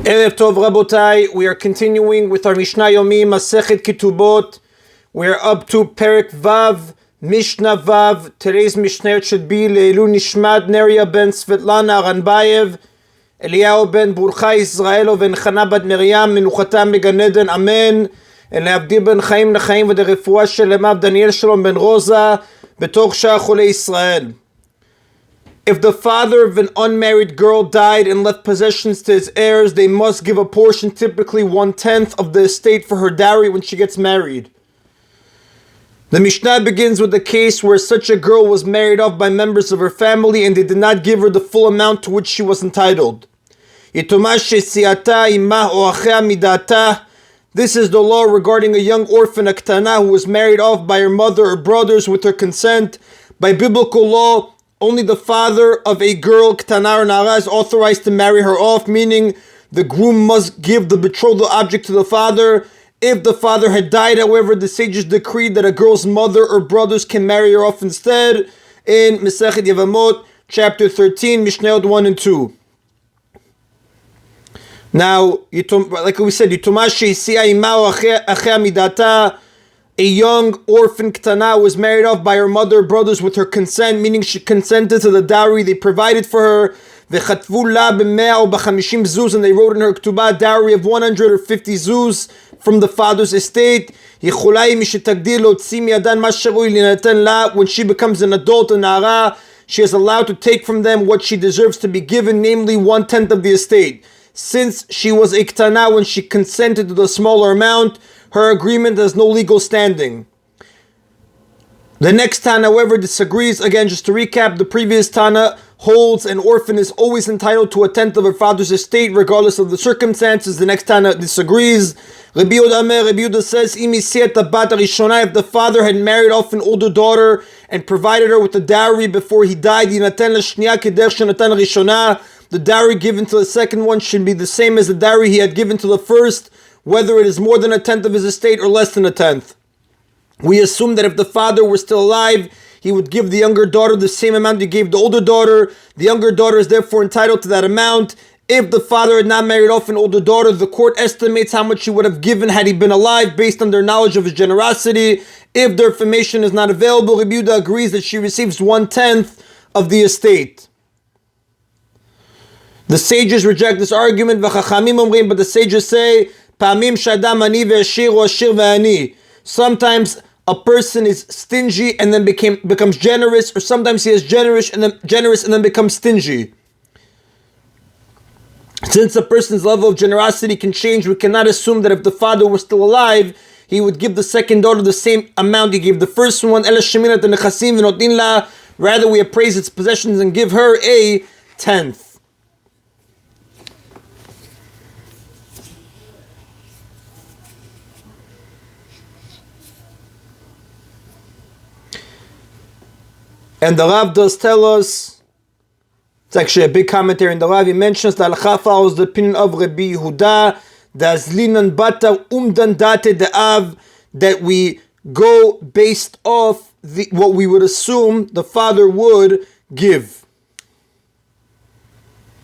Erev Tov Rabotai, we are continuing with our Mishna Yomi, Masechet Ketubot. We are up to Perek Vav, Mishnah Vav. Today's Mishnah should be Leilu Nishmat Neria ben Svetlana Alayev, Eliyahu ben Burcha Israelo ben Chana bat Miriam, Menuchatam began Eden, Amen. And Leavdi ben Chaim Nechaim v'derefua shelema Daniel Shalom ben Rosa, betoch Shah Chulei Israel. If the father of an unmarried girl died and left possessions to his heirs, they must give a portion, typically 1/10 of the estate, for her dowry when she gets married. The Mishnah begins with a case where such a girl was married off by members of her family and they did not give her the full amount to which she was entitled. This is the law regarding a young orphan, a ktana, who was married off by her mother or brothers with her consent. By biblical law, only the father of a girl, ktana or nara, is authorized to marry her off, meaning the groom must give the betrothal object to the father. If the father had died, however, the sages decreed that a girl's mother or brothers can marry her off instead, in Masechet Yevamot, chapter 13, Mishnayot 1 and 2. Now, like we said, a young orphan ktana was married off by her mother or brothers with her consent, meaning she consented to the dowry they provided for her. And they wrote in her ketubah a dowry of 150 zuz from the father's estate. When she becomes an adult, a nara, she is allowed to take from them what she deserves to be given, namely 1/10 of the estate. Since she was a ktana when she consented to the smaller amount, her agreement has no legal standing. The next Tana, however, disagrees. Again, just to recap, the previous Tana holds an orphan is always entitled to 1/10 of her father's estate, regardless of the circumstances. The next Tana disagrees. Rabbi Yehuda says, if the father had married off an older daughter and provided her with the dowry before he died, the dowry given to the second one should be the same as the dowry he had given to the first, whether it is more than 1/10 of his estate or less than 1/10. We assume that if the father were still alive, he would give the younger daughter the same amount he gave the older daughter. The younger daughter is therefore entitled to that amount. If the father had not married off an older daughter, the court estimates how much he would have given had he been alive based on their knowledge of his generosity. If their information is not available, Rabbi Yehuda agrees that she receives 1/10 of the estate. The sages reject this argument, but the sages say, sometimes a person is stingy and then becomes generous, or sometimes he is generous and then becomes stingy. Since a person's level of generosity can change, we cannot assume that if the father were still alive, he would give the second daughter the same amount he gave the first one. Rather, we appraise its possessions and give her a 10th. And the Rav does tell us, it's actually a big commentary in the Rav, he mentions the Halacha follows the opinion of Rabbi Yehuda, that we go based off what we would assume the father would give,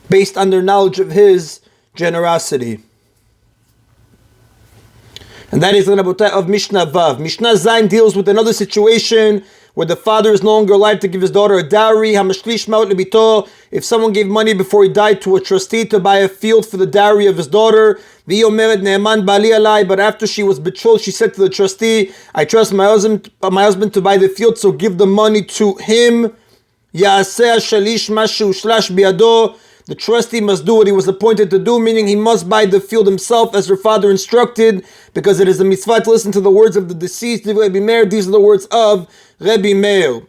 based on their knowledge of his generosity. And that is the Rabotai of Mishnah Vav. Mishnah Zayin deals with another situation where the father is no longer alive to give his daughter a dowry. If someone gave money before he died to a trustee to buy a field for the dowry of his daughter, but after she was betrothed, she said to the trustee, I trust my husband to buy the field, so give the money to him. The trustee must do what he was appointed to do, meaning he must buy the field himself as her father instructed, because it is a mitzvah to listen to the words of the deceased. These are the words of Rabbi Meir.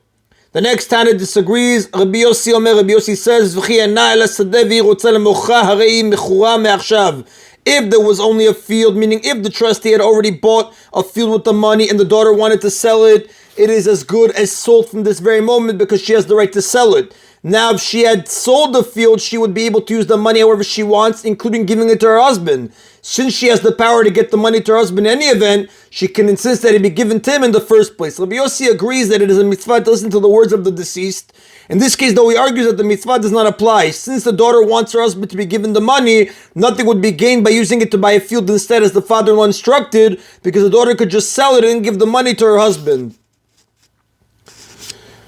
The next Tana disagrees. Rabbi Yossi says, if there was only a field, meaning if the trustee had already bought a field with the money and the daughter wanted to sell it, it is as good as sold from this very moment because she has the right to sell it. Now, if she had sold the field, she would be able to use the money however she wants, including giving it to her husband. Since she has the power to get the money to her husband in any event, she can insist that it be given to him in the first place. Rabbi Yossi agrees that it is a mitzvah to listen to the words of the deceased, In this case, though, he argues that the mitzvah does not apply. Since the daughter wants her husband to be given the money, nothing would be gained by using it to buy a field instead, as the father-in-law instructed, because the daughter could just sell it and give the money to her husband.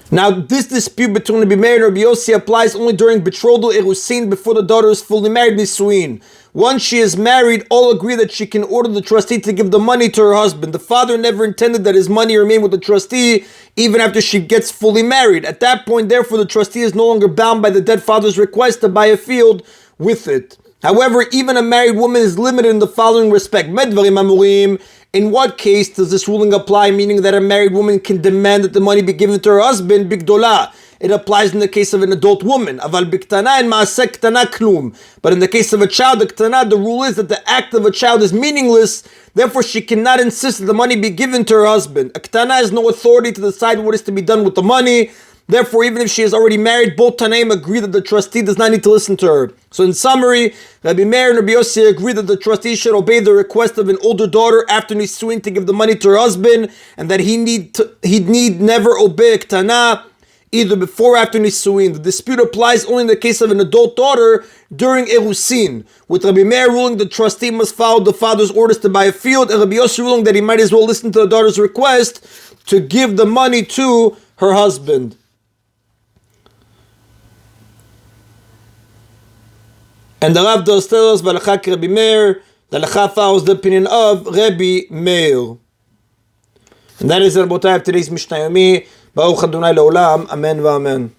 Now, this dispute between Rabbi Meir and Rabbi Yossi applies only during betrothal erusin, before the daughter is fully married, nisuin. Once she is married, all agree that she can order the trustee to give the money to her husband. The father never intended that his money remain with the trustee even after she gets fully married. At that point, therefore, the trustee is no longer bound by the dead father's request to buy a field with it. However, even a married woman is limited in the following respect. Medvarim amurim. In what case does this ruling apply, meaning that a married woman can demand that the money be given to her husband, bigdola? It applies in the case of an adult woman. Aval biktana and maaseh ktana klum. But in the case of a child, the ktana, the rule is that the act of a child is meaningless, therefore she cannot insist that the money be given to her husband. A ktana has no authority to decide what is to be done with the money. Therefore, even if she is already married, both Tanaim agree that the trustee does not need to listen to her. So in summary, Rabbi Meir and Rabbi Yossi agree that the trustee should obey the request of an older daughter after nisuin to give the money to her husband, and that he need never obey a ktana, either before or after nisuin. The dispute applies only in the case of an adult daughter during erusin, with Rabbi Meir ruling the trustee must follow the father's orders to buy a field, and Rabbi Yossi ruling that he might as well listen to the daughter's request to give the money to her husband. And the Rav does tell us, Valachak Rabbi Meir, the Halacha follows the opinion of Rabbi Meir. And that is, Rabotai, of today's Mishna Yomi. Baruch Adonai Leolam. Amen v'amen.